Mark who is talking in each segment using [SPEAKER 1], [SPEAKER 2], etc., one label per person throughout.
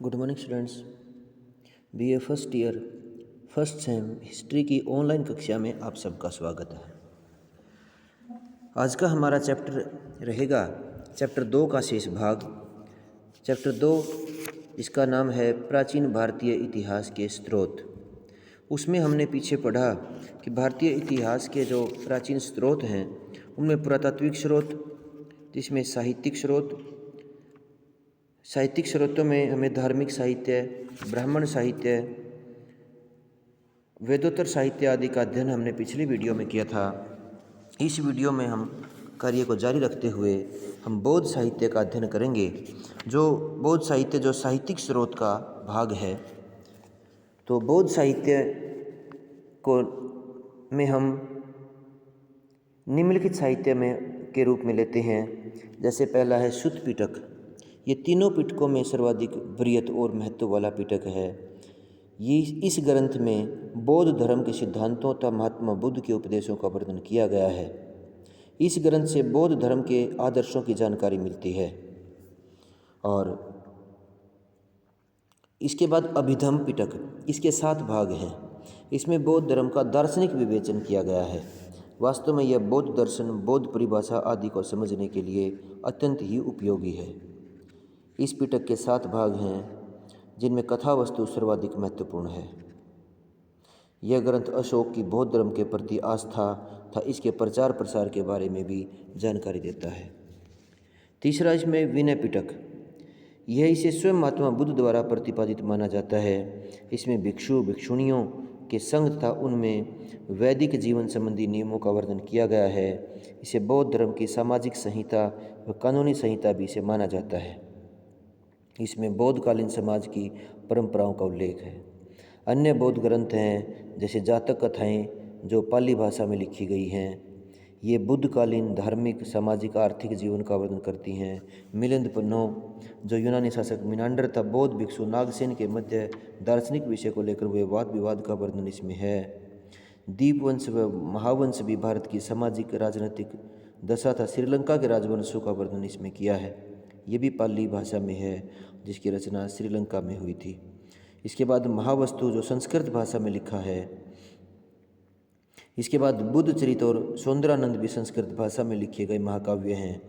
[SPEAKER 1] Good morning students. BA first year first sem history की online कक्षा में आप सबका स्वागत है। आज का हमारा चैप्टर रहेगा चैप्टर 2 का शेष भाग। चैप्टर 2 इसका नाम है प्राचीन भारतीय इतिहास के स्रोत। उसमें हमने पीछे पढ़ा कि भारतीय इतिहास के जो प्राचीन स्रोत हैं उनमें पुरातात्विक स्रोत, जिसमें साहित्यिक स्रोतों में हमें धार्मिक साहित्य, ब्राह्मण साहित्य, वेदोत्तर साहित्य आदि का अध्ययन हमने पिछली वीडियो में किया था। इस वीडियो में हम कार्य को जारी रखते हुए हम बौद्ध साहित्य का अध्ययन करेंगे। जो बौद्ध साहित्य जो साहित्यिक स्रोत का भाग है, तो बौद्ध साहित्य को में हम निम्नलिखित साहित्य में के रूप में लेते हैं। जैसे पहला है सुत्त पिटक। ये तीनों पिटकों में सर्वाधिक वरीयत और महत्व वाला पिटक है। ये इस ग्रंथ में बौद्ध धर्म के सिद्धांतों तथा महात्मा बुद्ध के उपदेशों का वर्णन किया गया है। इस ग्रंथ से बौद्ध धर्म के आदर्शों की जानकारी मिलती है। और इसके बाद अभिधम्म पिटक, इसके 7 भाग हैं। इसमें बौद्ध धर्म का दार्शनिक विवेचन किया गया है। वास्तव में यह बौद्ध दर्शन, बौद्ध परिभाषा आदि को समझने के लिए अत्यंत ही उपयोगी है। इस पिटक के 7 भाग हैं, जिनमें कथा वस्तु सर्वाधिक महत्वपूर्ण है। यह ग्रंथ अशोक की बौद्ध धर्म के प्रति आस्था तथा इसके प्रचार प्रसार के बारे में भी जानकारी देता है। तीसरा इसमें विनय पिटक। यह इसे स्वयं महात्मा बुद्ध द्वारा प्रतिपादित माना जाता है। इसमें भिक्षु भिक्षुणियों के संग तथा उनमें वैदिक जीवन संबंधी नियमों का वर्णन किया गया है। इसे बौद्ध धर्म की सामाजिक संहिता व कानूनी संहिता भी इसे माना जाता है। इसमें बौद्धकालीन समाज की परंपराओं का उल्लेख है। अन्य बौद्ध ग्रंथ हैं जैसे जातक कथाएं, जो पाली भाषा में लिखी गई हैं। ये बुद्धकालीन धार्मिक, सामाजिक, आर्थिक जीवन का वर्णन करती हैं। मिलिंद पन्नो, जो यूनानी शासक मिनांडर तथा बौद्ध भिक्षु नागसेन के मध्य दार्शनिक विषय को लेकर हुए वाद विवाद का वर्णन इसमें है। दीपवंश व महावंश भी भारत की सामाजिक राजनीतिक दशा तथा श्रीलंका के राजवंशों का वर्णन इसमें किया है। ये भी पाली भाषा में है, जिसकी रचना श्रीलंका में हुई थी। इसके बाद महावस्तु, जो संस्कृत भाषा में लिखा है। इसके बाद बुद्ध चरित और सौंदरानंद भी संस्कृत भाषा में लिखे गए महाकाव्य हैं।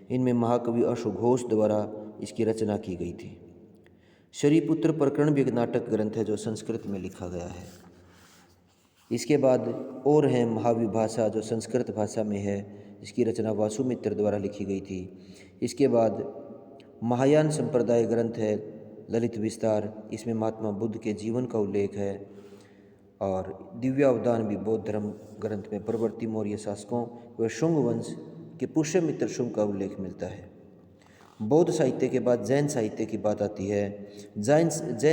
[SPEAKER 1] इनमें महाकवि अश्वघोष द्वारा इसकी रचना की गई थी। शरीपुत्र प्रकरण भी एक नाटक ग्रंथ है जो संस्कृत में लिखा गया है। इसके बाद और है महाविभाषा, जो संस्कृत भाषा में है। इसकी रचना वासुमित्र द्वारा लिखी गई थी। इसके बाद महायान संप्रदाय ग्रंथ है ललित विस्तार। इसमें महात्मा बुद्ध के जीवन का उल्लेख है। और दिव्यावदान भी बौद्ध धर्म ग्रंथ में परवर्ती मौर्य शासकों व शुंग वंश के पुष्यमित्र शुंग का उल्लेख मिलता है। बौद्ध साहित्य के बाद जैन साहित्य की बात आती है। जैन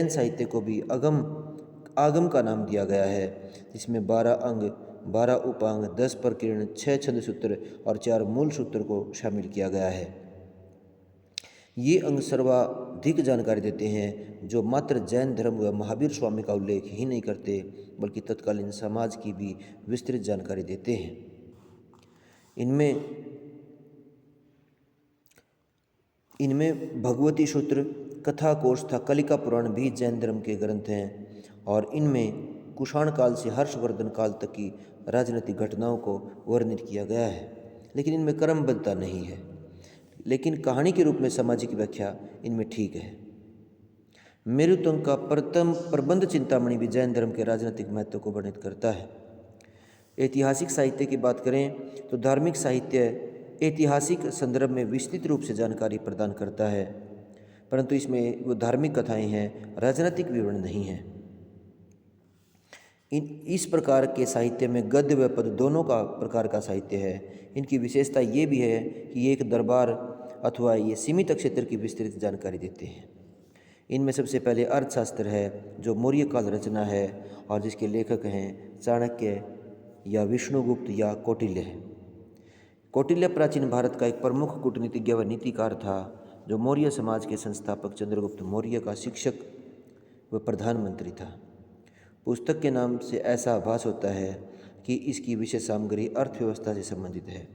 [SPEAKER 1] साहित्य को भी आगम का नाम दिया गया है। इसमें 12 अंग, 12 उपांग, 10 प्रकीर्ण, 6 छंद सूत्र और 4 मूल सूत्र को शामिल किया गया है। ये अंग सर्वाधिक जानकारी देते हैं, जो मात्र जैन धर्म व महावीर स्वामी का उल्लेख ही नहीं करते, बल्कि तत्कालीन समाज की भी विस्तृत जानकारी देते हैं। इनमें भगवती सूत्र, कथा कोश तथा कलिका पुराण भी जैन धर्म के ग्रंथ हैं। और इनमें कुषाण काल से हर्षवर्धन काल तक की राजनीतिक घटनाओं को वर्णित किया गया है, लेकिन इनमें क्रमबद्धता नहीं है। लेकिन कहानी के रूप में सामाजिक व्याख्या इनमें ठीक है। मेरुतंग का प्रथम प्रबंध चिंतामणि भी जैन धर्म के राजनीतिक महत्व को वर्णित करता है। ऐतिहासिक साहित्य की बात करें तो धार्मिक साहित्य ऐतिहासिक संदर्भ में विस्तृत रूप से जानकारी प्रदान करता है, परंतु इसमें वो धार्मिक कथाएं हैं, राजनीतिक विवरण नहीं है। इस प्रकार के साहित्य में गद्य व पद दोनों का प्रकार का साहित्य है। इनकी विशेषता ये भी है कि ये एक दरबार अथवा ये सीमित क्षेत्र की विस्तृत जानकारी देते हैं। इनमें सबसे पहले अर्थशास्त्र है, जो मौर्य काल रचना है और जिसके लेखक हैं चाणक्य या विष्णुगुप्त या कौटिल्य है। कौटिल्य प्राचीन भारत का एक प्रमुख कूटनीतिज्ञ व नीतिकार था, जो मौर्य समाज के संस्थापक चंद्रगुप्त मौर्य का शिक्षक व प्रधानमंत्री था। पुस्तक के नाम से ऐसा आभास होता है कि इसकी विषय सामग्री अर्थव्यवस्था से संबंधित है।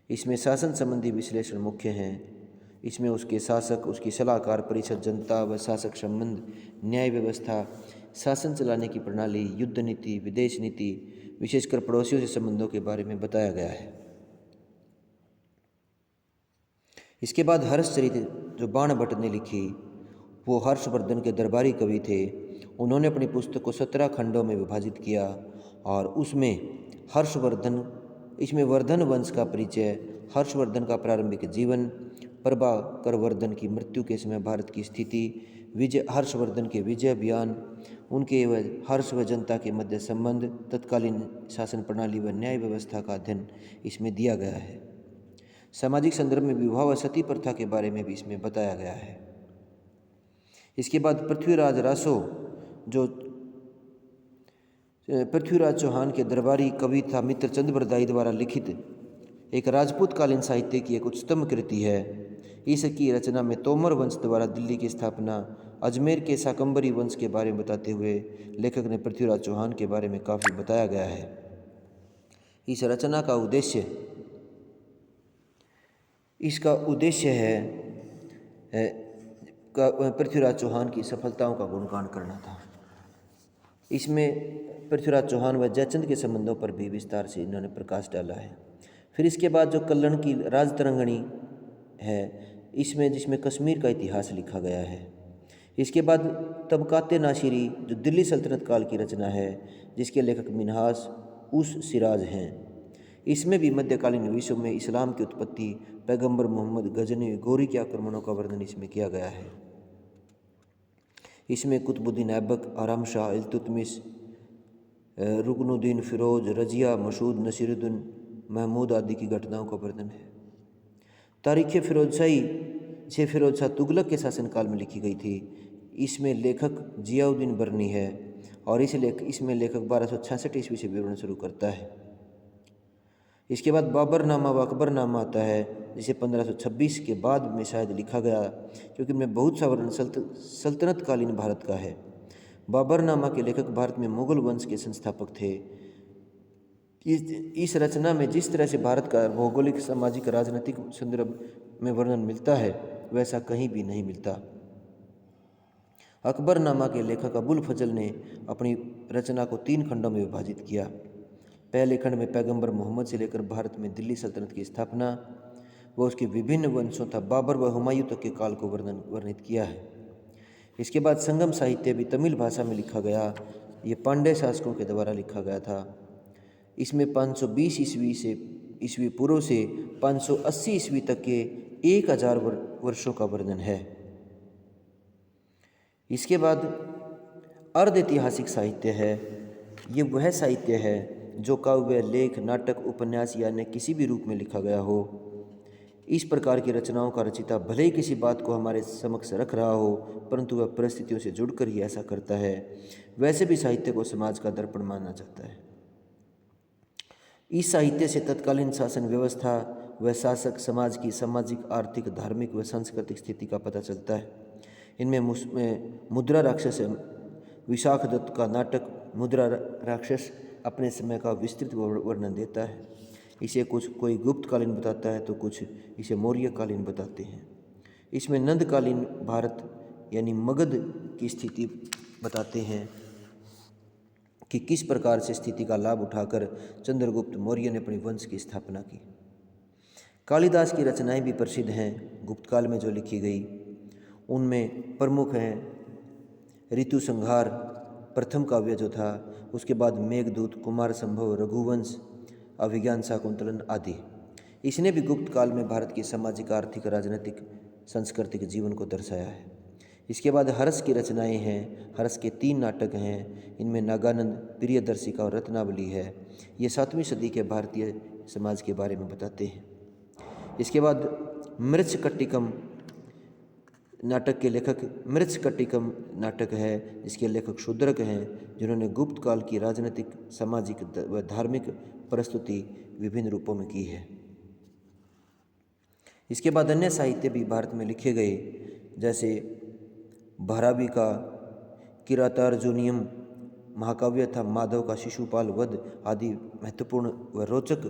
[SPEAKER 1] इसमें शासन संबंधी विश्लेषण मुख्य हैं। इसमें उसके शासक, उसकी सलाहकार परिषद, जनता व शासक संबंध, न्याय व्यवस्था, शासन चलाने की प्रणाली, युद्ध नीति, विदेश नीति, विशेषकर पड़ोसियों से संबंधों के बारे में बताया गया है। इसके बाद हर्षचरित जो बाणभट्ट ने लिखी, वो हर्षवर्धन के दरबारी कवि थे। उन्होंने अपनी पुस्तक को 17 खंडों में विभाजित किया और उसमें इसमें वर्धन वंश का परिचय, हर्षवर्धन का प्रारंभिक जीवन, प्रभाकर वर्धन की मृत्यु के समय भारत की स्थिति, हर्षवर्धन के विजय अभियान, उनके व हर्ष व जनता के मध्य संबंध, तत्कालीन शासन प्रणाली व न्याय व्यवस्था का अध्ययन इसमें दिया गया है। सामाजिक संदर्भ में विवाह व सती प्रथा के बारे में भी इसमें बताया गया है। इसके बाद पृथ्वीराज चौहान के दरबारी कवि था मित्रचंद बरदाई द्वारा लिखित एक राजपूत कालीन साहित्य की एक उच्चतम कृति है। इसकी रचना में तोमर वंश द्वारा दिल्ली की स्थापना, अजमेर के शाकंभरी वंश के बारे में बताते हुए लेखक ने पृथ्वीराज चौहान के बारे में काफ़ी बताया गया है। इस रचना का उद्देश्य है पृथ्वीराज चौहान की सफलताओं का गुणगान करना था। इसमें पृथ्वीराज चौहान व जयचंद के संबंधों पर भी विस्तार से इन्होंने प्रकाश डाला है। फिर इसके बाद जो कल्लण की राजतरंगिणी है, जिसमें कश्मीर का इतिहास लिखा गया है। इसके बाद तबकाते नासिरी जो दिल्ली सल्तनत काल की रचना है, जिसके लेखक मिन्हास उस सिराज हैं। इसमें भी मध्यकालीन विश्व में इस्लाम की उत्पत्ति, पैगंबर मोहम्मद, गजनी, गोरी के आक्रमणों का वर्णन इसमें किया गया है। इसमें कुतुबुद्दीन ऐबक, आराम शाह, इल्तुतमिश, रुकनुद्दीन फिरोज, रजिया, मसूद, नसीरुद्दीन महमूद आदि की घटनाओं का वर्णन है। तारीख़ फिरोजशाही फिरोज शाह तुगलक के शासनकाल में लिखी गई थी। इसमें लेखक जियाउद्दीन बरनी है और इसमें लेखक 1266 ईस्वी से विवरण शुरू करता है। इसके बाद बाबरनामा व अकबरनामा आता है, जिसे 1526 के बाद में शायद लिखा गया, क्योंकि इनमें बहुत सा वर्णन सल्तनतकालीन भारत का है। बाबरनामा के लेखक भारत में मुगल वंश के संस्थापक थे। इस रचना में जिस तरह से भारत का भौगोलिक, सामाजिक, राजनीतिक संदर्भ में वर्णन मिलता है, वैसा कहीं भी नहीं मिलता। अकबरनामा के लेखक अबुल फजल ने अपनी रचना को 3 खंडों में विभाजित किया। पहले खंड में पैगंबर मोहम्मद से लेकर भारत में दिल्ली सल्तनत की स्थापना व उसके विभिन्न वंशों तथा बाबर व हुमायूं तक के काल को वर्णित किया है। इसके बाद संगम साहित्य भी तमिल भाषा में लिखा गया। ये पांड्य शासकों के द्वारा लिखा गया था। इसमें 520 ईस्वी पूर्व से 580 ईस्वी तक के 1000 वर्षों का वर्णन है। इसके बाद अर्ध ऐतिहासिक साहित्य है। ये वह साहित्य है जो काव्य, लेख, नाटक, उपन्यास या अन्य किसी भी रूप में लिखा गया हो। इस प्रकार की रचनाओं का रचयिता भले ही किसी बात को हमारे समक्ष रख रहा हो, परंतु वह परिस्थितियों से जुड़कर ही ऐसा करता है। वैसे भी साहित्य को समाज का दर्पण माना जाता है। इस साहित्य से तत्कालीन शासन व्यवस्था व शासक समाज की सामाजिक, आर्थिक, धार्मिक व सांस्कृतिक स्थिति का पता चलता है। इनमें मुद्रा राक्षस, विशाख दत्त का नाटक मुद्रा राक्षस अपने समय का विस्तृत वर्णन देता है। इसे कोई गुप्तकालीन बताता है तो कुछ इसे मौर्यकालीन बताते हैं। इसमें नंदकालीन भारत यानी मगध की स्थिति बताते हैं कि किस प्रकार से स्थिति का लाभ उठाकर चंद्रगुप्त मौर्य ने अपने वंश की स्थापना की। कालिदास की रचनाएं भी प्रसिद्ध हैं गुप्त काल में जो लिखी गई। उनमें प्रमुख हैं ऋतु संहार प्रथम काव्य जो था, उसके बाद मेघदूत, कुमार संभव, रघुवंश, अभिज्ञान शाकुंतलन आदि। इसने भी गुप्त काल में भारत की सामाजिक, आर्थिक, राजनीतिक, सांस्कृतिक जीवन को दर्शाया है। इसके बाद हर्ष की रचनाएं हैं। हर्ष के 3 नाटक हैं। इनमें नागानंद, प्रियदर्शिका और रत्नावली है। ये 7वीं सदी के भारतीय समाज के बारे में बताते हैं। इसके बाद मृच्छकटिकम नाटक के लेखक मृच्छकटिकम नाटक है, जिसके लेखक शूद्रक हैं, जिन्होंने गुप्त काल की राजनीतिक, सामाजिक व धार्मिक प्रस्तुति विभिन्न रूपों में की है। इसके बाद अन्य साहित्य भी भारत में लिखे गए, जैसे भरावी का किरातार्जुनियम महाकाव्य था, माधव का शिशुपाल वध आदि महत्वपूर्ण व रोचक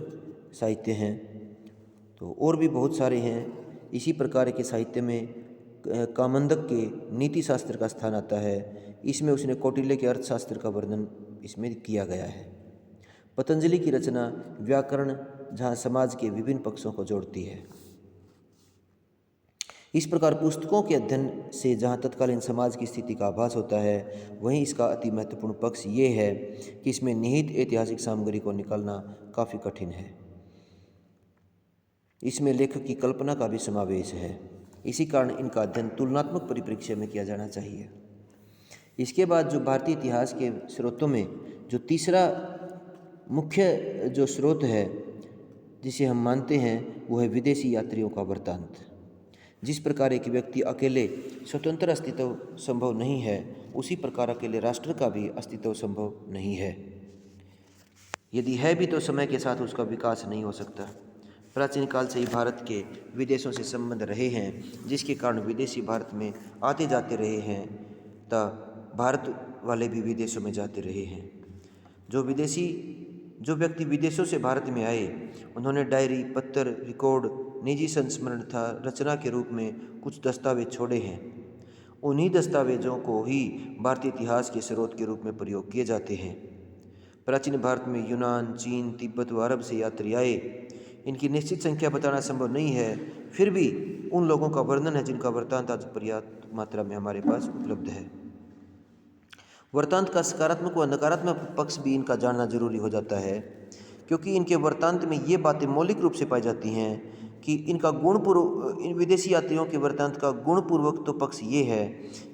[SPEAKER 1] साहित्य हैं। तो और भी बहुत सारे हैं। इसी प्रकार के साहित्य में कामंदक के नीति शास्त्र का स्थान आता है। इसमें उसने कौटिल्य के अर्थशास्त्र का वर्णन इसमें किया गया है। पतंजलि की रचना व्याकरण जहाँ समाज के विभिन्न पक्षों को जोड़ती है। इस प्रकार पुस्तकों के अध्ययन से जहाँ तत्कालीन समाज की स्थिति का आभास होता है, वहीं इसका अति महत्वपूर्ण पक्ष ये है कि इसमें निहित ऐतिहासिक सामग्री को निकालना काफ़ी कठिन है। इसमें लेखक की कल्पना का भी समावेश है। इसी कारण इनका अध्ययन तुलनात्मक परिप्रेक्ष्य में किया जाना चाहिए। इसके बाद जो भारतीय इतिहास के स्रोतों में जो तीसरा मुख्य जो स्रोत है जिसे हम मानते हैं, वो है विदेशी यात्रियों का वृत्तांत। जिस प्रकार एक व्यक्ति अकेले स्वतंत्र अस्तित्व संभव नहीं है, उसी प्रकार अकेले राष्ट्र का भी अस्तित्व संभव नहीं है। यदि है भी तो समय के साथ उसका विकास नहीं हो सकता। प्राचीन काल से ही भारत के विदेशों से संबंध रहे हैं, जिसके कारण विदेशी भारत में आते जाते रहे हैं, तथा भारत वाले भी विदेशों में जाते रहे हैं। जो व्यक्ति विदेशों से भारत में आए, उन्होंने डायरी, पत्र, रिकॉर्ड, निजी संस्मरण तथा रचना के रूप में कुछ दस्तावेज छोड़े हैं। उन्हीं दस्तावेजों को ही भारतीय इतिहास के स्रोत के रूप में प्रयोग किए जाते हैं। प्राचीन भारत में यूनान, चीन, तिब्बत व अरब से यात्री आए। इनकी निश्चित संख्या बताना संभव नहीं है, फिर भी उन लोगों का वर्णन है जिनका वृत्तांत आज पर्याप्त मात्रा में हमारे पास उपलब्ध है। वृत्तांत का सकारात्मक व नकारात्मक पक्ष भी इनका जानना जरूरी हो जाता है, क्योंकि इनके वृत्तांत में ये बातें मौलिक रूप से पाई जाती हैं कि इन विदेशी यात्रियों के वृत्तांत का गुणपूर्वक तो पक्ष ये है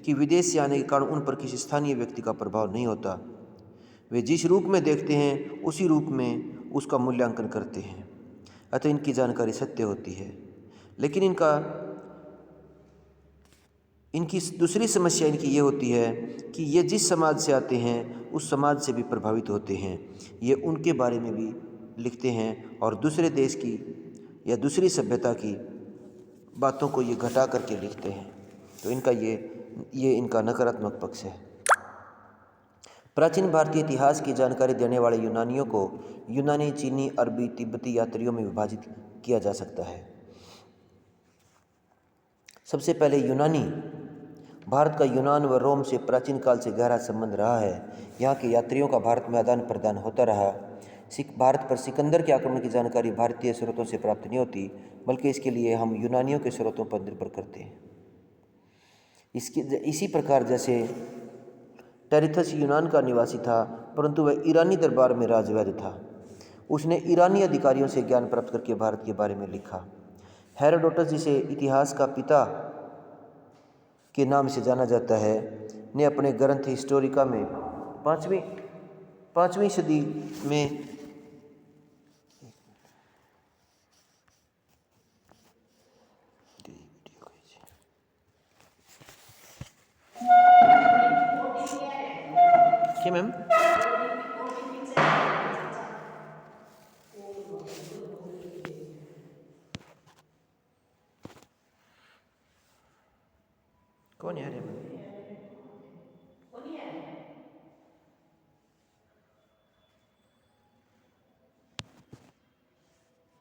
[SPEAKER 1] कि विदेश से आने के कारण उन पर किसी स्थानीय व्यक्ति का प्रभाव नहीं होता। वे जिस रूप में देखते हैं उसी रूप में उसका मूल्यांकन करते हैं, अतः इनकी जानकारी सत्य होती है। लेकिन इनकी दूसरी समस्या इनकी ये होती है कि ये जिस समाज से आते हैं उस समाज से भी प्रभावित होते हैं। ये उनके बारे में भी लिखते हैं और दूसरे देश की या दूसरी सभ्यता की बातों को ये घटा करके लिखते हैं। तो ये इनका नकारात्मक पक्ष है। प्राचीन भारतीय इतिहास की जानकारी देने वाले यूनानियों को यूनानी, चीनी, अरबी, तिब्बती यात्रियों में विभाजित किया जा सकता है। सबसे पहले यूनानी। भारत का यूनान व रोम से प्राचीन काल से गहरा संबंध रहा है। यहाँ के यात्रियों का भारत में आदान प्रदान होता रहा। भारत पर सिकंदर के आक्रमण की जानकारी भारतीय स्रोतों से प्राप्त नहीं होती, बल्कि इसके लिए हम यूनानियों के स्रोतों पर निर्भर करते हैं। इसी प्रकार जैसे टेरिथस यूनान का निवासी था, परंतु वह ईरानी दरबार में राजवैद्य था। उसने ईरानी अधिकारियों से ज्ञान प्राप्त करके भारत के बारे में लिखा। हेरोडोटस, जिसे इतिहास का पिता के नाम से जाना जाता है, ने अपने ग्रंथ हिस्टोरिका में पाँचवीं सदी में क्या मैम कौन है?